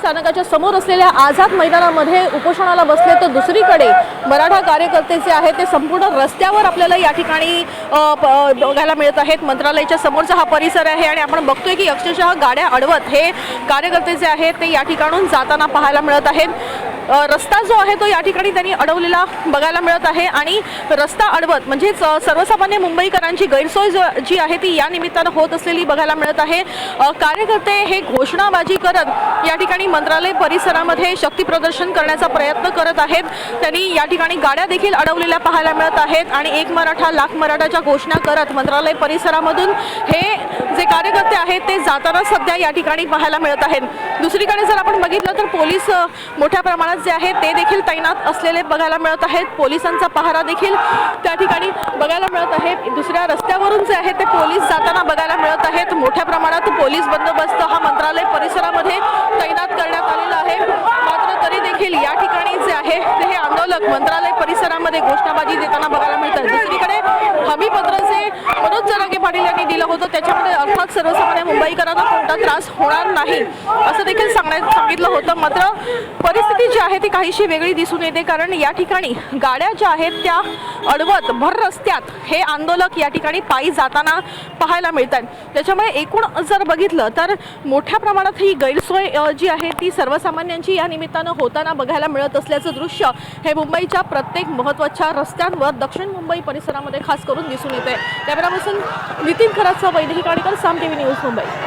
स्थानकाच्या समोर असलेल्या आझाद मैदानामध्ये उपोषणाला बसले, तर दुसरीकडे मराठा कार्यकर्ते जे आहेत ते संपूर्ण रस्त्यावर आपल्याला या ठिकाणी बघायला मिळत आहेत। मंत्रालयाच्या समोरचा हा परिसर आहे आणि आपण बघतोय की अक्षरशः गाड्या अडवत हे कार्यकर्ते जे आहेत ते या ठिकाणून जाताना पाहायला मिळत आहेत। रस्ता जो आहे तो या ठिकाणी त्यांनी अडवलेला बघायला मिळत आहे आणि रस्ता अडवत म्हणजे सर्वसामान्य मुंबईकरांची गैरसोय जी आहे ती या निमित्तानं होत असलेली बघायला मिळत आहे। कार्यकर्ते हे घोषणाबाजी करत या ठिकाणी मंत्रालय परिसरामध्ये शक्ती प्रदर्शन करण्याचा प्रयत्न करत आहेत। त्यांनी या ठिकाणी गाड्या देखील अडवलेल्या पाहायला मिळत आहेत आणि एक मराठा लाख मराठाच्या घोषणा करत मंत्रालय परिसरामधून हे जे कार्यकर्ते आहेत ते जाताना सध्या या ठिकाणी पाहायला मिळत आहेत। दुसरीकडे जर आपण बघितलं तर पोलीस मोठ्या प्रमाणात जे आहेत ते देखील तैनात असलेले बघायला मिळत आहेत। पोलिसांचा पहारा देखील त्या ठिकाणी बघायला मिळत आहे। दुसऱ्या रस्त्यावरून जे आहे ते पोलीस जाताना बघायला मिळत आहेत। मोठ्या प्रमाणात पोलीस बंदोबस्त हा मंत्रालय परिसरामध्ये तैनात करण्यात आलेला आहे। मात्र तरी देखील या ठिकाणी जे आहे ते हे आंदोलक मंत्रालय परिसरामध्ये घोषणाबाजी देताना बघायला मिळतात। दुसरीकडे हमी पत्र जे मनोज जरांगे पाटील यांनी दिलं होतं त्याच्यामध्ये अर्थात सर्वसामान्य मुंबईकरांना कोणता त्रास होणार नाही असं देखील सांगितलं होतं। मात्र परिस्थिती जी आहे ती काहीशी वेगळी दिसून येते, कारण या ठिकाणी गाड्या ज्या आहेत त्या अडवत भर रस्त्यात हे आंदोलक या ठिकाणी पायी जाताना पाहायला मिळतात। त्याच्यामुळे एकूण जर बघितलं तर मोठ्या प्रमाणात ही गैरसोय जी आहे ती सर्वसामान्यांची या निमित्तानं होताना बघायला मिळत असल्याचं दृश्य हे मुंबईच्या प्रत्येक महत्त्वाच्या रस्त्यांवर दक्षिण मुंबई परिसरामध्ये खास करून दिसून येते। कॅमेरापर्सन नितीन खरातसह वैदेही काणेकर, साम टीव्ही न्यूज, मुंबई।